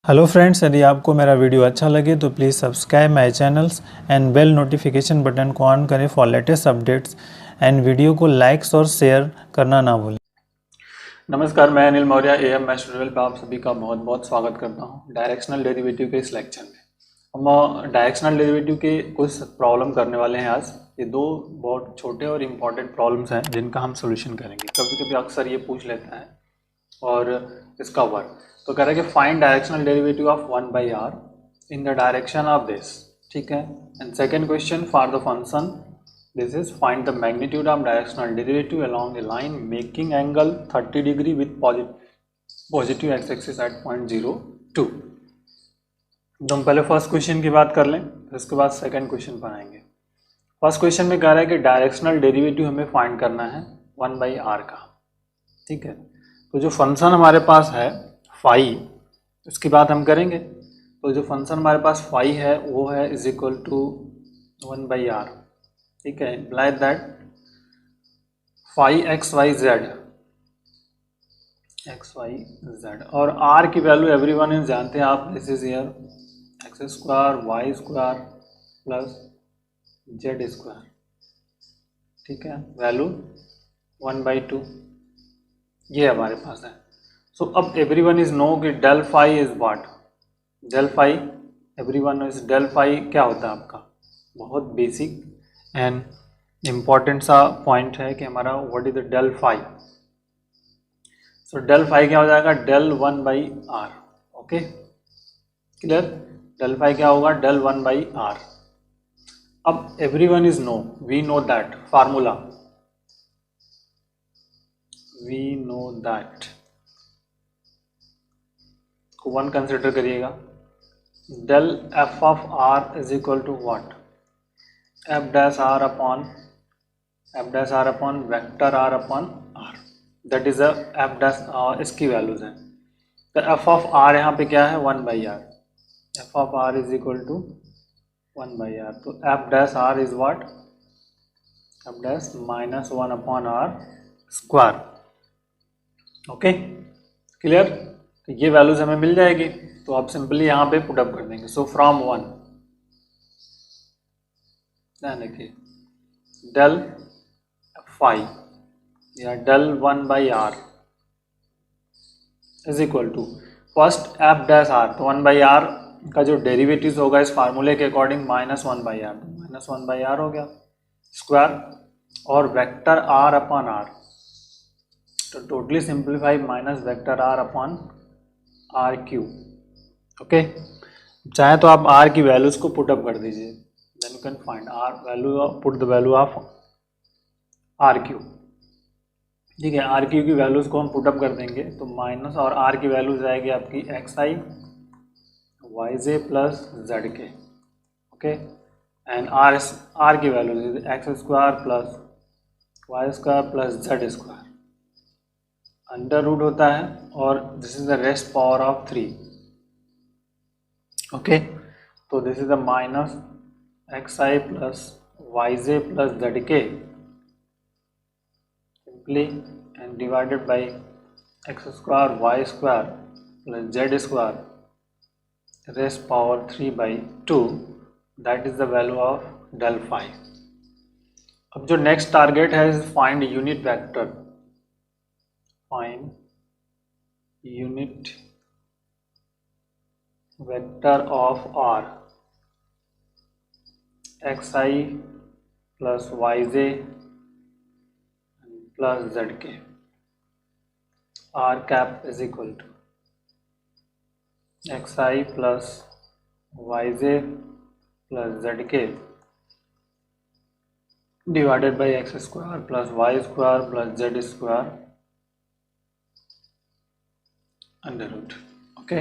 Hello friends, यदि आपको मेरा वीडियो अच्छा लगे तो please subscribe my channels and bell notification button को ऑन करें for latest updates and video को लाइक्स और शेयर करना ना भूलें। नमस्कार, मैं Anil Maurya AM maths tutorial पर आप सभी का बहुत बहुत स्वागत करता हूं। डायरेक्शनल डेरिवेटिव के इस लेक्चर में हम डायरेक्शनल डेरिवेटिव के कुछ प्रॉब्लम करने वाले हैं आज। ये दो बहुत छोटे और इम्पॉर्टेंट प्रॉब्लम्स हैं जिनका हम सोल्यूशन करेंगे। कभी कभी अक्सर ये पूछ लेता है और इसका वर्क तो कह रहा है कि find directional derivative of 1/r in the direction of this. ठीक है। And second question for the function this is find the magnitude of directional derivative along a line making angle 30 degree with positive x-axis at point 02। तो हम पहले first question की बात कर लें, फिर उसके बाद सेकंड क्वेश्चन पर आएंगे। फर्स्ट क्वेश्चन में कह रहा है कि डायरेक्शनल डेरिवेटिव हमें फाइंड करना है 1/r का। ठीक है। तो जो फंक्शन हमारे पास है फाई, उसकी बात हम करेंगे। तो जो फंक्शन हमारे पास फाई है वो है इज इक्वल टू 1/r। ठीक है। इम्प्लाई दैट फाई xyz और r की वैल्यू एवरीवन इज जानते हैं आप, this is here x² y² plus z²। ठीक है। वैल्यू 1/2 ये हमारे पास है। सो अब एवरीवन इज नो कि del phi is what, del phi everyone is del phi क्या होता है आपका, बहुत बेसिक एंड इम्पॉर्टेंट सा पॉइंट है कि हमारा what is the del phi. So del phi क्या हो जाएगा, del 1/r। Okay, clear. Del phi क्या होगा, डेल 1/r। अब everyone is know, we know that formula, we know that को 1 कंसिडर करिएगा। Del F of r is equal to what, F dash r upon vector r upon r, that is F dash. इसकी values हैं। तो F of are यहाँ पे क्या है 1/r, F of r is equal to 1/r। तो F dash r is what, F dash -1 upon r square. Okay, clear. तो ये वैल्यूज हमें मिल जाएगी, तो आप सिंपली यहाँ पे पुट अप कर देंगे। सो फ्रॉम 1 देखिए डेल फाई या del 1/r is equal to first F dash r. तो 1/r का जो डेरिवेटिव होगा इस फार्मूले के अकॉर्डिंग -1/r, तो -1/r हो गया स्क्वायर और वेक्टर आर अपॉन आर। तो totally simplify minus vector r upon r cube. Okay, चाहे तो आप आर की वैल्यूज को पुट अप कर दीजिए, then you can find r value, put the value of r cube. ठीक है, आर क्यू की वैल्यूज को हम पुट अप कर देंगे तो माइनस, और आर की वैल्यूज आएगी आपकी xi yj plus zk। Okay, and r की values x² plus y² plus z²। Under root होता है और this is the rest power of 3। Okay, तो this is the minus xi plus yj plus zk simply and divided by x² y² plus z² rest power 3/2, that is the value of del phi. अब जो next target है is find unit vector, find unit vector of r xi plus yj plus zk। r cap is equal to xi plus yj plus zk divided by x² plus y² plus z² under root. Okay,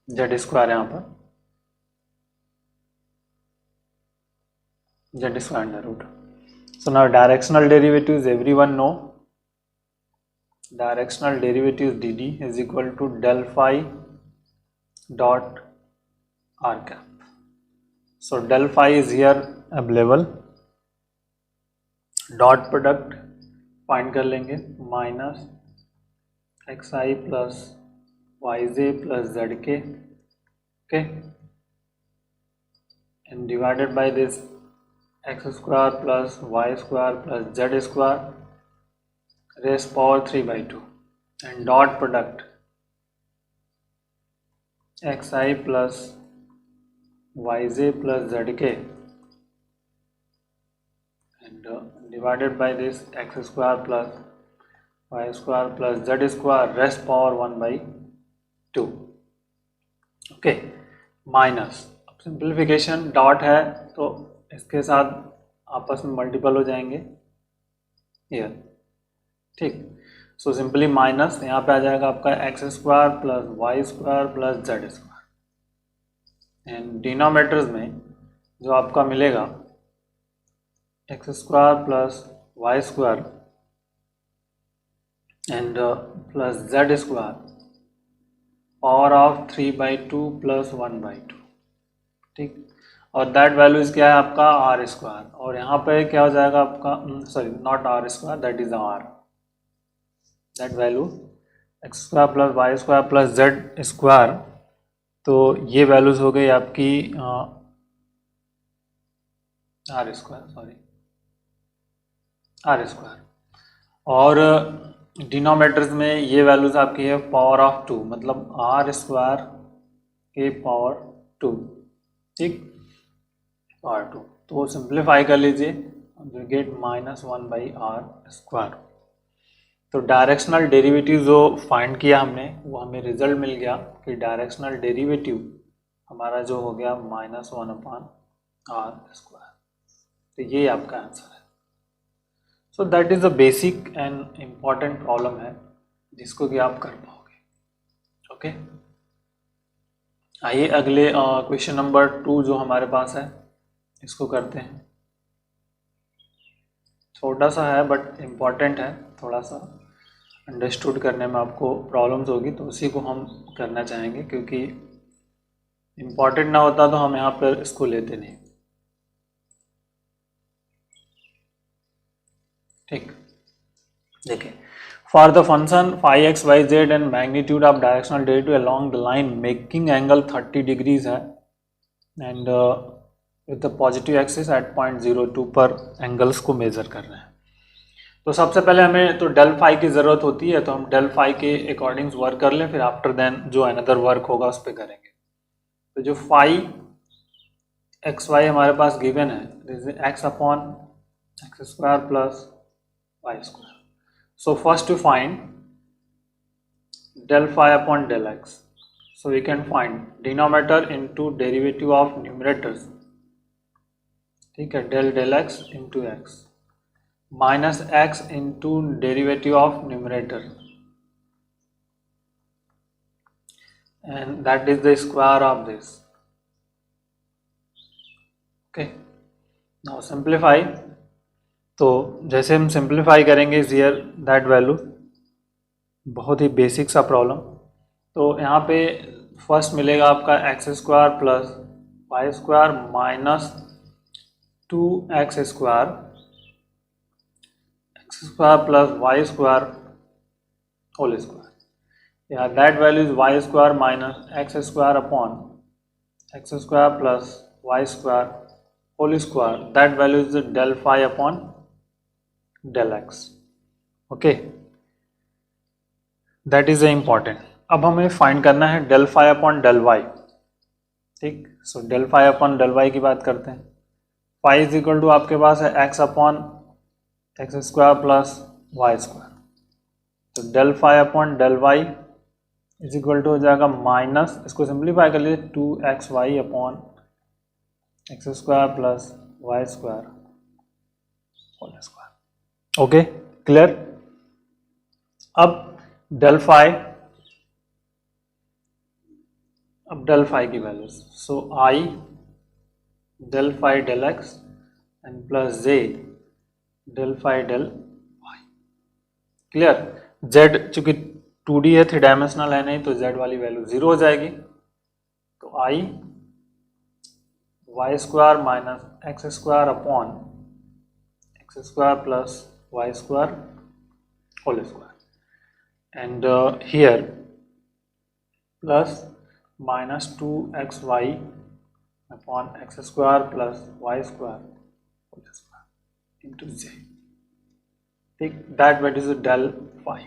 z² यहाँ पर z² under root. So now directional derivatives everyone know, directional derivatives dd is equal to del phi dot r cap. So del phi is here available, dot product find कर लेंगे, minus xi plus yj plus zk, okay, and divided by this x square plus y square plus z square raised power 3/2, and dot product xi plus yj plus zk and divided by this x square plus y square plus z square raised power 1/2, okay, minus. अब simplification dot है तो इसके साथ आपस में multiple हो जाएंगे here, ठीक। सो सिंपली माइनस, यहाँ पे आ जाएगा आपका x square plus y square plus z square, and denominators में जो आपका मिलेगा x square plus y square and plus z square power of 3/2 plus 1/2, ठीक। और दैट वैल्यूज क्या है आपका आर स्क्वायर, और यहाँ पे क्या हो जाएगा आपका, sorry not r square, that is r, that value x square plus y square plus z square, तो ये वैल्यूज हो गई आपकी r square, sorry r square, और डिनोमिनेटर्स में ये वैल्यूज आपकी है पावर ऑफ 2, मतलब आर स्क्वायर के पावर 2, ठीक, पावर 2। तो सिंप्लीफाई कर लीजिए, यू गेट -1/r स्क्वायर। तो डायरेक्शनल डेरिवेटिव जो फाइंड किया हमने, वो हमें रिजल्ट मिल गया कि डायरेक्शनल डेरिवेटिव हमारा जो हो गया -1/r स्क्वायर। तो ये आपका आंसर है। So that is a basic and important problem है जिसको कि आप कर पाओगे, ओके। आइए अगले क्वेश्चन नंबर 2 जो हमारे पास है इसको करते हैं। छोटा सा है बट इम्पॉर्टेंट है, थोड़ा सा अंडरस्टूड करने में आपको प्रॉब्लम्स होगी, तो उसी को हम करना चाहेंगे, क्योंकि इम्पॉर्टेंट ना होता तो हम यहाँ पर इसको लेते नहीं, ठीक। देखिए, for the function phi x y z and magnitude of directional derivative along the line making angle 30 degrees है, and with the positive axis at 0.02 पर एंगल्स को मेजर कर रहे हैं। तो सबसे पहले हमें तो डेल फाई की ज़रूरत होती है, तो हम डेल फाई के अकॉर्डिंग्स वर्क कर लें, फिर आफ्टर देन जो अनदर वर्क होगा उस पर करेंगे। तो जो फाई एक्स वाई हमारे पास गिवन है, this is x upon x square plus y square. So first to find del phi upon del x, so we can find denominator into derivative of numerators, ठीक है, del x into x minus x into derivative of numerator, and that is the square of this, okay। now simplify, तो जैसे हम simplify करेंगे here that value, बहुत ही basic सा problem. तो यहाँ पे फर्स्ट मिलेगा आपका x square plus y square minus 2x square, x square plus y square whole square, या that value is y square minus x square upon x square plus y square whole square, that value is del phi upon del x, okay. That is important. अब हमें find करना है del phi upon del y, ठीक। So del phi upon del y की बात करते हैं। phi is equal to आपके पास है x upon x square plus y square, तो del phi upon del y is equal to हो जाएगा माइनस, इसको सिंप्लीफाई कर लीजिए, 2xy upon x square plus y square whole square, okay, clear. अब del phi की values, so I del phi del x and plus j del phi del y, clear. z चूंकि 2D है, 3 dimensional है नहीं, तो z वाली value 0 हो जाएगी, तो I y square minus x square upon x square plus y square whole square, and here plus -2xy upon x square plus y square into j, ठीक, that what is del phi.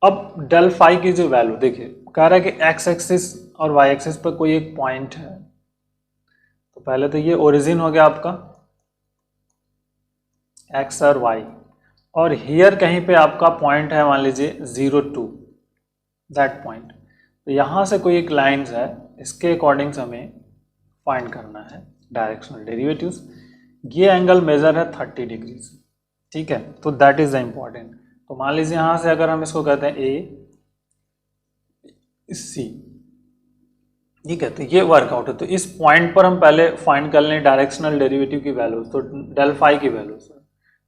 अब del phi की जो value देखिए, कह रहा है कि x axis और वाई एक्सिस पर कोई एक पॉइंट है, तो पहले तो ये ओरिजिन हो गया आपका एक्स और वाई, और हियर कहीं पे आपका पॉइंट है, मान लीजिए 0 2 दैट पॉइंट। तो यहाँ से कोई एक लाइन्स है, इसके अकॉर्डिंग्स हमें फाइंड करना है डायरेक्शनल डेरिवेटिव्स। ये एंगल मेजर है 30 डिग्री से, ठीक है, तो दैट इज द इम्पॉर्टेंट। तो मान लीजिए यहाँ से अगर हम इसको कहते हैं ए सी, ठीक है, तो ये वर्कआउट है। तो इस पॉइंट पर हम पहले फाइंड कर लें डायरेक्शनल डेरिवेटिव की वैल्यूज, तो डेल फाई की values,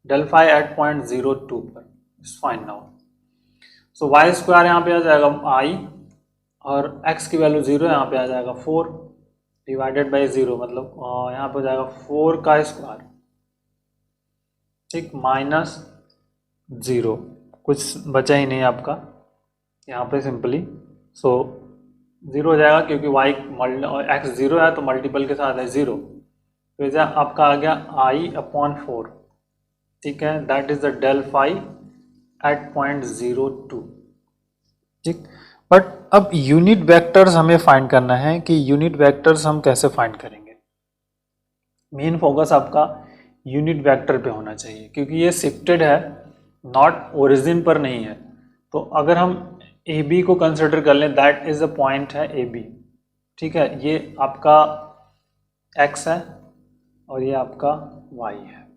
del phi at point 0 2 पर is find now. So y square यहाँ पे आ जाएगा आई, और एक्स की वैल्यू 0 यहाँ पे आ जाएगा 4 डिवाइडेड बाई 0, मतलब यहाँ पे हो जाएगा 4 का स्क्वायर, ठीक, -0, कुछ बचा ही नहीं आपका यहाँ पे सिंपली। सो 0 हो जाएगा क्योंकि वाई एक्स 0 है तो मल्टीपल के साथ है 0, तो ये आपका आ गया आई अपॉन 4, ठीक है, that is the del phi at point 0 2, ठीक। बट अब यूनिट वेक्टर्स हमें फाइंड करना है कि यूनिट वेक्टर्स हम कैसे फाइंड करेंगे। मेन फोकस आपका यूनिट वेक्टर पे होना चाहिए, क्योंकि ये शिफ्टेड है, नॉट ओरिजिन पर नहीं है। तो अगर हम ए बी को कंसिडर कर लें, दैट इज द पॉइंट है ए बी, ठीक है, ये आपका एक्स है और ये आपका वाई है।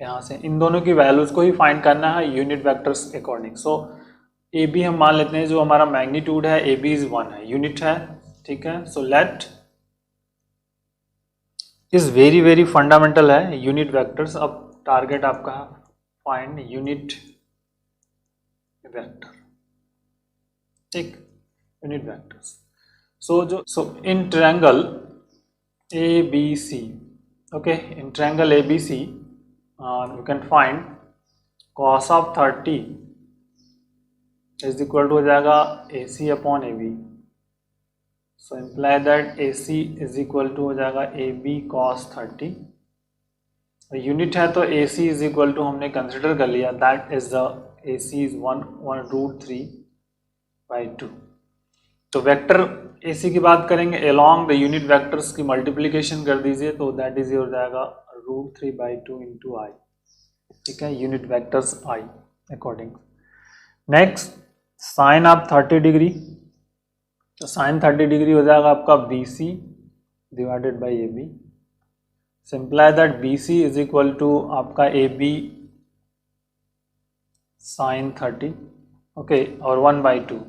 यहाँ से इन दोनों की वैल्यूज को ही फाइंड करना है यूनिट वेक्टर्स के अकॉर्डिंग। सो ए बी हम मान लेते हैं, जो हमारा मैग्नीट्यूड है ए बी इज 1 है, यूनिट है, ठीक है। So let is very very fundamental है यूनिट वेक्टर्स। अब टारगेट आपका फाइंड यूनिट वेक्टर, ठीक, unit vectors. So in triangle A B C, okay, in triangle A B C you can find cos of 30 is equal to हो जाएगा A C upon A B. So imply that A C is equal to हो जाएगा A B cos 30, unit है तो A C is equal to हमने consider कर लिया, that is the A C is 1/√3/2। तो वेक्टर ए सी की बात करेंगे, अलोंग द यूनिट वेक्टर्स की मल्टीप्लीकेशन कर दीजिए, तो दैट इज हो जाएगा √3/2 इंटू आई, ठीक है, unit vectors I according. Next sine of 30 degree, तो साइन 30 डिग्री हो जाएगा आपका B C divided by A B. Simply that B C is equal to आपका ए बी साइन 30, ओके, और 1/2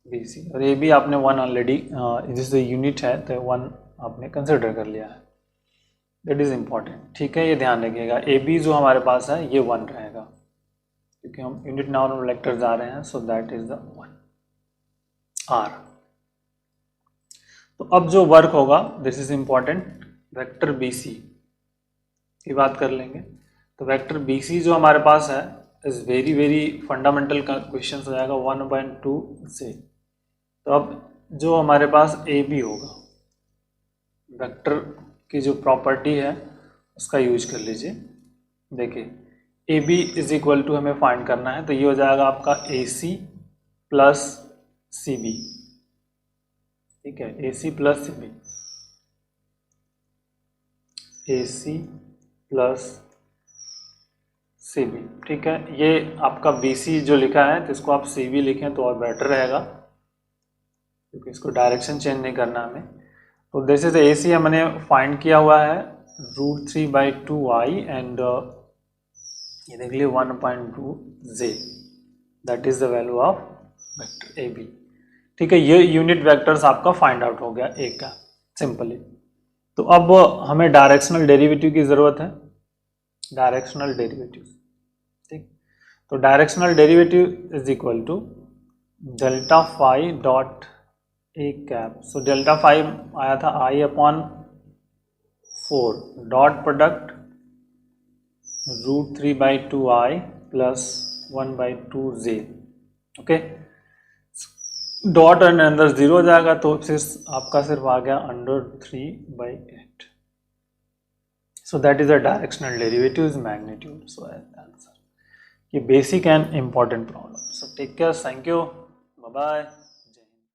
बी सी, और A B आपने 1 already, जिससे unit है तो 1 आपने कंसिडर कर लिया है, दैट इज इम्पॉर्टेंट, ठीक है, ये ध्यान रखिएगा। ए बी जो हमारे पास है ये 1 रहेगा, क्योंकि हम यूनिट नॉर्मल वेक्टर जा रहे हैं, so that is the 1 r. तो अब जो वर्क होगा, this is important, vector B C की बात कर लेंगे। तो वेक्टर बी सी जो हमारे पास है इज वेरी वेरी फंडामेंटल का क्वेश्चन हो जाएगा 1/2 से। तो अब जो हमारे पास ए बी होगा, वेक्टर की जो प्रॉपर्टी है उसका यूज कर लीजिए। देखिए A B is equal to हमें फाइंड करना है, तो ये हो जाएगा आपका ए सी प्लस सी बी, ठीक है, ए सी प्लस सी बी, ए सी प्लस सी बी, ठीक है। ये आपका बी सी जो लिखा है तो इसको आप सी बी लिखें तो और बेटर रहेगा, क्योंकि इसको डायरेक्शन चेंज नहीं करना हमें। तो दिस इज ए सी हमने फाइंड किया हुआ है √3/2i एंड ये देख लीजिए 1/2 j, that is the value of vector A B, ठीक है। ये यूनिट वेक्टर्स आपका फाइंड आउट हो गया ए का, सिंपली। तो अब हमें डायरेक्शनल डेरिवेटिव की जरूरत है, डायरेक्शनल डेरिवेटिव, ठीक। तो directional derivative is equal to delta phi dot A cap. So delta phi आया था i upon 4 dot product √3/2i plus 1/2 j, okay. Dot और अंदर 0 हो जाएगा, तो सिर्फ आपका सिर्फ आ गया √3/8. So that is a directional derivative is magnitude. So answer. ये basic and important problem. So take care. Thank you. Bye bye.